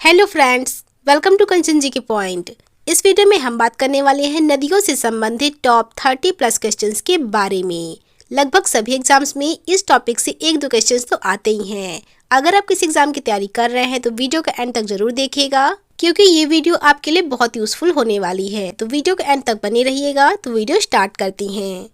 Hello friends, welcome to कंचन जी के point. इस video में हम बात करने वाले हैं नदियों से संबंधित टॉप 30 प्लस क्वेश्चंस के बारे में। लगभग सभी एग्जाम्स में इस टॉपिक से एक दो क्वेश्चंस तो आते ही हैं। अगर आप किसी एग्जाम की तैयारी कर रहे हैं तो वीडियो का एंड तक जरूर देखिएगा, क्योंकि ये वीडियो आपके लिए बहुत यूजफुल होने वाली है। तो वीडियो के एंड तक बने रहिएगा। तो वीडियो स्टार्ट करती हैं।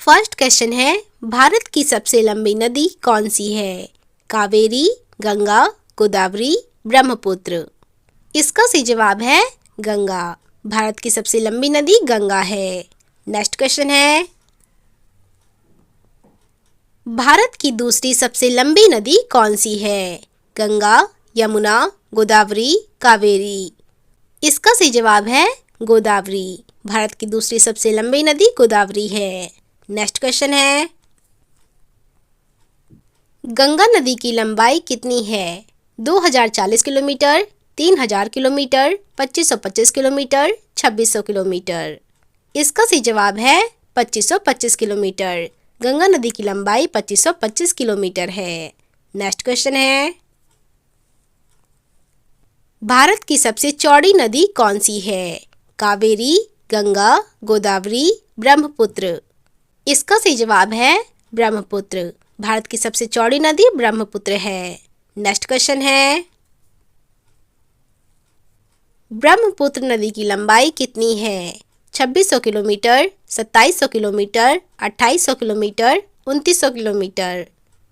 फर्स्ट क्वेश्चन है, भारत की सबसे लंबी नदी कौन सी है? कावेरी, गंगा, गोदावरी, ब्रह्मपुत्र। इसका सही जवाब है गंगा। भारत की सबसे लंबी नदी गंगा है। नेक्स्ट क्वेश्चन है, भारत की दूसरी सबसे लंबी नदी कौन सी है? गंगा, यमुना, गोदावरी, कावेरी। इसका सही जवाब है गोदावरी। भारत की दूसरी सबसे लंबी नदी गोदावरी है। नेक्स्ट क्वेश्चन है, गंगा नदी की लंबाई कितनी है? 2040 किलोमीटर, 3000 किलोमीटर, 2525 किलोमीटर, 2600 किलोमीटर। इसका सही जवाब है 2525 किलोमीटर। गंगा नदी की लंबाई 2525 किलोमीटर है। नेक्स्ट क्वेश्चन है, भारत की सबसे चौड़ी नदी कौन सी है? कावेरी, गंगा, गोदावरी, ब्रह्मपुत्र। इसका सही जवाब है ब्रह्मपुत्र। भारत की सबसे चौड़ी नदी ब्रह्मपुत्र है। नेक्स्ट क्वेश्चन है, ब्रह्मपुत्र नदी की लंबाई कितनी है? 2600 किलोमीटर, 2700 किलोमीटर, 2800 किलोमीटर, 2900 किलोमीटर।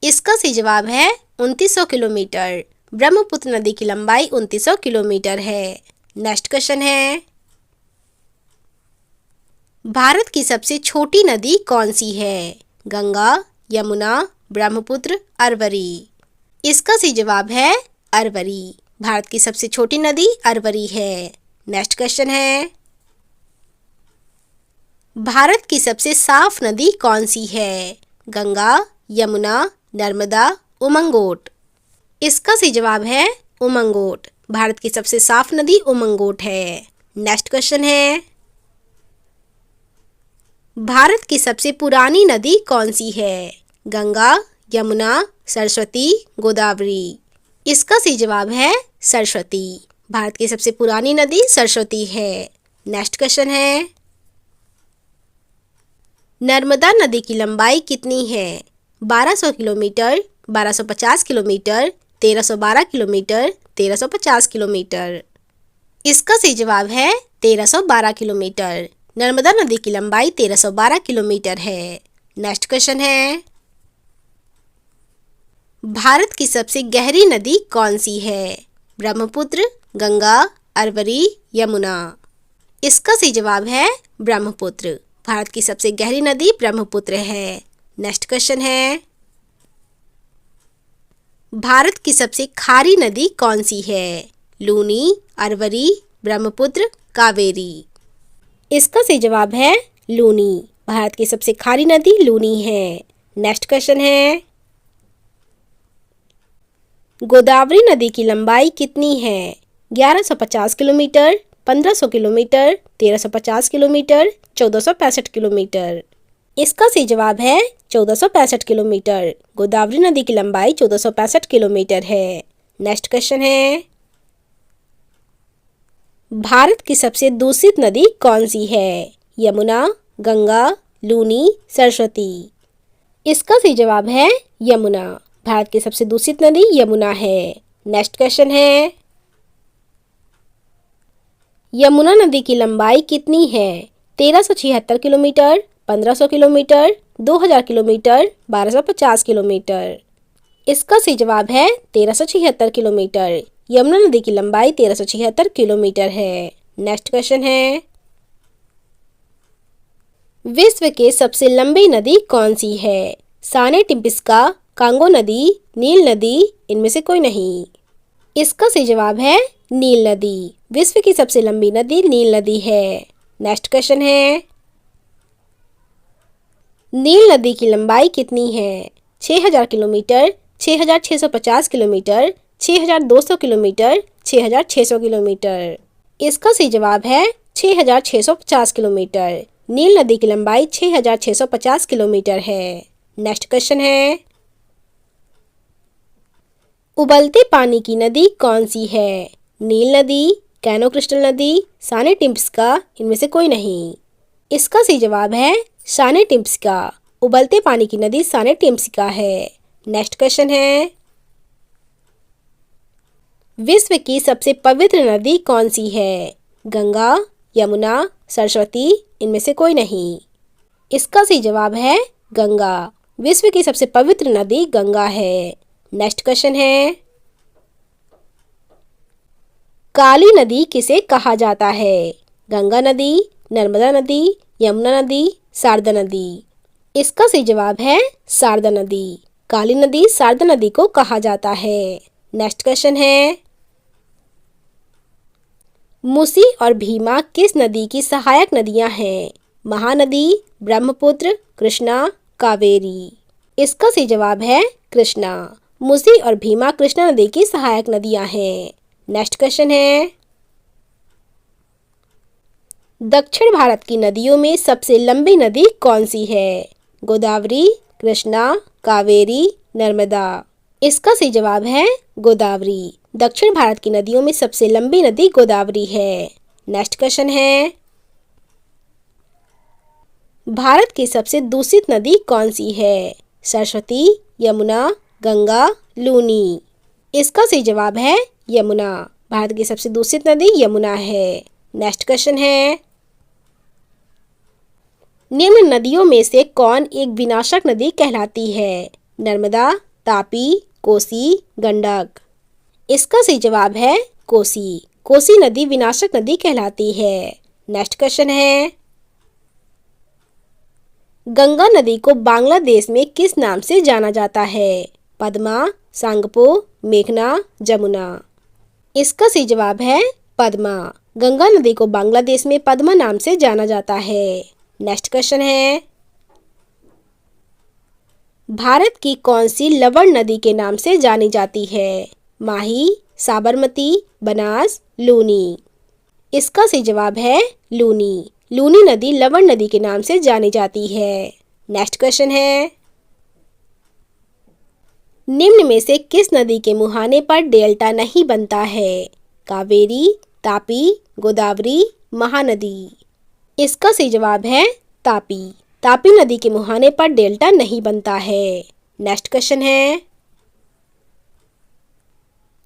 इसका सही जवाब है 2900 किलोमीटर। ब्रह्मपुत्र नदी की लंबाई 2900 किलोमीटर है। नेक्स्ट क्वेश्चन है, भारत की सबसे छोटी नदी कौन सी है? गंगा, यमुना, ब्रह्मपुत्र, अरवरी। इसका सही जवाब है अरवरी। भारत की सबसे छोटी नदी अरवरी है। नेक्स्ट क्वेश्चन है, भारत की सबसे साफ नदी कौन सी है? गंगा, यमुना, नर्मदा, उमंगोट। इसका सही जवाब है उमंगोट। भारत की सबसे साफ नदी उमंगोट है। नेक्स्ट क्वेश्चन है, भारत की सबसे पुरानी नदी कौन सी है? गंगा, यमुना, सरस्वती, गोदावरी। इसका सही जवाब है सरस्वती। भारत की सबसे पुरानी नदी सरस्वती है। नेक्स्ट क्वेश्चन है, नर्मदा नदी की लंबाई कितनी है? 1200 किलोमीटर, 1250 किलोमीटर, 1312 किलोमीटर, 1350 किलोमीटर। इसका सही जवाब है 1312 किलोमीटर। नर्मदा नदी की लंबाई 1312 किलोमीटर है। नेक्स्ट क्वेश्चन है, भारत की सबसे गहरी नदी कौन सी है? ब्रह्मपुत्र, गंगा, अरवरी, यमुना। इसका सही जवाब है ब्रह्मपुत्र। भारत की सबसे गहरी नदी ब्रह्मपुत्र है। नेक्स्ट क्वेश्चन है, भारत की सबसे खारी नदी कौन सी है? लूनी, अरवरी, ब्रह्मपुत्र, कावेरी। इसका सही जवाब है लूनी। भारत की सबसे खारी नदी लूनी है। नेक्स्ट क्वेश्चन है, गोदावरी नदी की लंबाई कितनी है? 1150 किलोमीटर, 1500 किलोमीटर, 1350 किलोमीटर, 1465 किलोमीटर। इसका सही जवाब है 1465 किलोमीटर। गोदावरी नदी की लंबाई 1465 किलोमीटर है। नेक्स्ट क्वेश्चन है, भारत की सबसे दूषित नदी कौन सी है? यमुना, गंगा, लूनी, सरस्वती। इसका सही जवाब है यमुना। भारत की सबसे दूषित नदी यमुना है। नेक्स्ट क्वेश्चन है, यमुना नदी की लंबाई कितनी है? 1376 किलोमीटर, 1500 किलोमीटर, 2000 किलोमीटर, 1250 किलोमीटर। इसका सही जवाब है 1376 किलोमीटर। यमुना नदी की लंबाई 1376 किलोमीटर है। नेक्स्ट क्वेश्चन है, विश्व के सबसे लंबी नदी कौन सी है? साने टिम्पिस्का, कांगो नदी, नील नदी, इनमें से कोई नहीं। इसका सही जवाब है नील नदी। विश्व की सबसे लंबी नदी नील नदी है। नेक्स्ट क्वेश्चन है, नील नदी की लंबाई कितनी है? 6000 किलोमीटर, 6650 किलोमीटर, 6200 किलोमीटर, 6600 किलोमीटर। इसका सही जवाब है 6650 किलोमीटर। नील नदी की लंबाई 6650 किलोमीटर है। नेक्स्ट क्वेश्चन है, उबलते पानी की नदी कौन सी है? नील नदी, कैनो क्रिस्टल नदी, साने टिम्प्सका, इनमें से कोई नहीं। इसका सही जवाब है साने टिम्प्सका। उबलते पानी की नदी साने टिम्प्सका है। नेक्स्ट क्वेश्चन है, विश्व की सबसे पवित्र नदी कौन सी है? गंगा, यमुना, सरस्वती, इनमें से कोई नहीं। इसका सही जवाब है गंगा। विश्व की सबसे पवित्र नदी गंगा है। नेक्स्ट क्वेश्चन है, काली नदी किसे कहा जाता है? गंगा नदी, नर्मदा नदी, यमुना नदी, शारदा नदी। इसका सही जवाब है शारदा नदी। काली नदी शारदा नदी को कहा जाता है। नेक्स्ट क्वेश्चन है, मूसी और भीमा किस नदी की सहायक नदियां हैं? महानदी, ब्रह्मपुत्र, कृष्णा, कावेरी। इसका सही जवाब है कृष्णा। मूसी और भीमा कृष्णा नदी की सहायक नदियां हैं। नेक्स्ट क्वेश्चन है, दक्षिण भारत की नदियों में सबसे लंबी नदी कौन सी है? गोदावरी, कृष्णा, कावेरी, नर्मदा। इसका सही जवाब है गोदावरी। दक्षिण भारत की नदियों में सबसे लंबी नदी गोदावरी है। नेक्स्ट क्वेश्चन है, भारत की सबसे दूषित नदी कौन सी है? सरस्वती, यमुना, गंगा, लूनी। इसका सही जवाब है यमुना। भारत की सबसे दूषित नदी यमुना है। नेक्स्ट क्वेश्चन है, निम्न नदियों में से कौन एक विनाशक नदी कहलाती है? नर्मदा, तापी, कोसी, गंडक। इसका सही जवाब है कोसी। कोसी नदी विनाशक नदी कहलाती है। नेक्स्ट क्वेश्चन है, गंगा नदी को बांग्लादेश में किस नाम से जाना जाता है? पद्मा, सांगपो, मेघना, जमुना। इसका सही जवाब है पद्मा। गंगा नदी को बांग्लादेश में पद्मा नाम से जाना जाता है। नेक्स्ट क्वेश्चन है, भारत की कौन सी लवण नदी के नाम से जानी जाती है? माही, साबरमती, बनास, लूनी। इसका सही जवाब है लूनी। लूनी नदी लवण नदी के नाम से जानी जाती है। नेक्स्ट क्वेश्चन है, निम्न में से किस नदी के मुहाने पर डेल्टा नहीं बनता है? कावेरी, तापी, गोदावरी, महानदी। इसका सही जवाब है तापी। तापी नदी के मुहाने पर डेल्टा नहीं बनता है। नेक्स्ट क्वेश्चन है,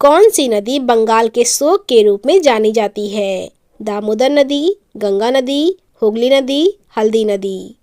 कौन सी नदी बंगाल के शोक के रूप में जानी जाती है? दामोदर नदी, गंगा नदी, हुगली नदी, हल्दी नदी।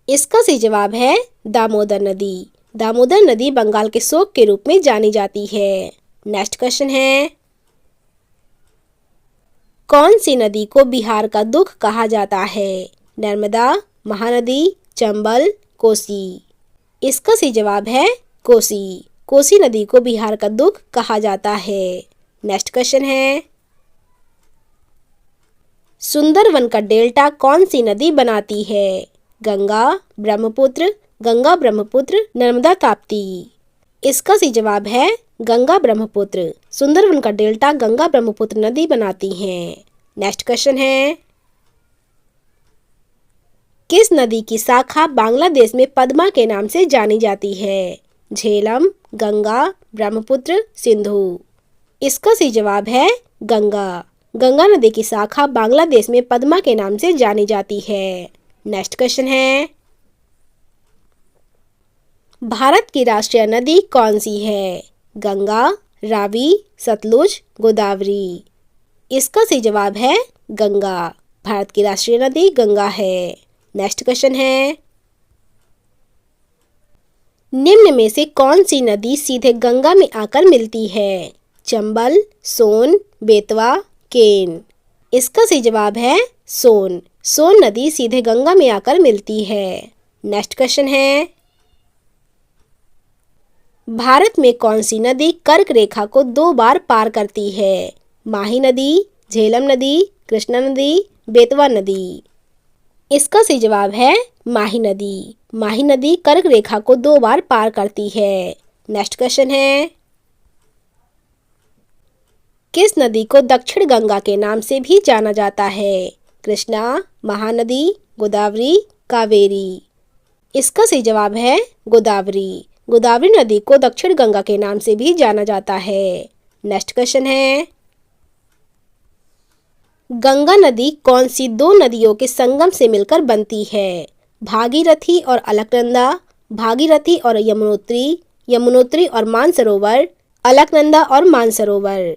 इसका सही जवाब है दामोदर नदी। दामोदर नदी बंगाल के शोक के रूप में जानी जाती है। नेक्स्ट क्वेश्चन है, कौन सी नदी को बिहार का दुख कहा जाता है? नर्मदा, महानदी, चंबल, कोसी। इसका सही जवाब है कोसी। कोसी नदी को बिहार का दुख कहा जाता है। नेक्स्ट क्वेश्चन है, सुंदरवन का डेल्टा कौन सी नदी बनाती है? गंगा, ब्रह्मपुत्र, गंगा ब्रह्मपुत्र, नर्मदा ताप्ती। इसका सही जवाब है गंगा ब्रह्मपुत्र। सुंदरवन का डेल्टा गंगा ब्रह्मपुत्र नदी बनाती हैं। नेक्स्ट क्वेश्चन है, किस नदी की शाखा बांग्लादेश में पद्मा के नाम से जानी जाती है? झेलम, गंगा, ब्रह्मपुत्र, सिंधु। इसका सही जवाब है गंगा। गंगा नदी की शाखा बांग्लादेश में पद्मा के नाम से जानी जाती है। नेक्स्ट क्वेश्चन है, भारत की राष्ट्रीय नदी कौन सी है? गंगा, रावी, सतलुज, गोदावरी। इसका सही जवाब है गंगा। भारत की राष्ट्रीय नदी गंगा है। नेक्स्ट क्वेश्चन है, निम्न में से कौन सी नदी सीधे गंगा में आकर मिलती है? चंबल, सोन, बेतवा, केन। इसका सही जवाब है सोन। सोन नदी सीधे गंगा में आकर मिलती है। नेक्स्ट क्वेश्चन है, भारत में कौन सी नदी कर्क रेखा को 2 बार पार करती है? माही नदी, झेलम नदी, कृष्णा नदी, बेतवा नदी। इसका सही जवाब है माही नदी। माही नदी कर्क रेखा को 2 बार पार करती है। नेक्स्ट क्वेश्चन है, किस नदी को दक्षिण गंगा के नाम से भी जाना जाता है? कृष्णा, महानदी, गोदावरी, कावेरी। इसका सही जवाब है गोदावरी। गोदावरी नदी को दक्षिण गंगा के नाम से भी जाना जाता है। नेक्स्ट क्वेश्चन है, गंगा नदी कौन सी दो नदियों के संगम से मिलकर बनती है? भागीरथी और अलकनंदा, भागीरथी और यमुनोत्री, यमुनोत्री और मानसरोवर, अलकनंदा और मानसरोवर।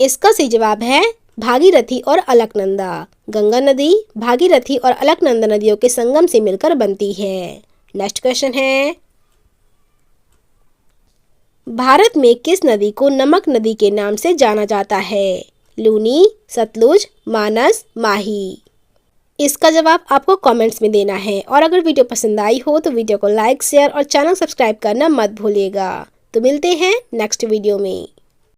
इसका सही जवाब है भागीरथी और अलकनंदा। गंगा नदी भागीरथी और अलकनंदा नदियों के संगम से मिलकर बनती है। नेक्स्ट क्वेश्चन है, भारत में किस नदी को नमक नदी के नाम से जाना जाता है? लूनी, सतलुज, मानस, माही। इसका जवाब आपको कमेंट्स में देना है और अगर वीडियो पसंद आई हो तो वीडियो को लाइक, शेयर और चैनल सब्सक्राइब करना मत भूलिएगा। तो मिलते हैं नेक्स्ट वीडियो में।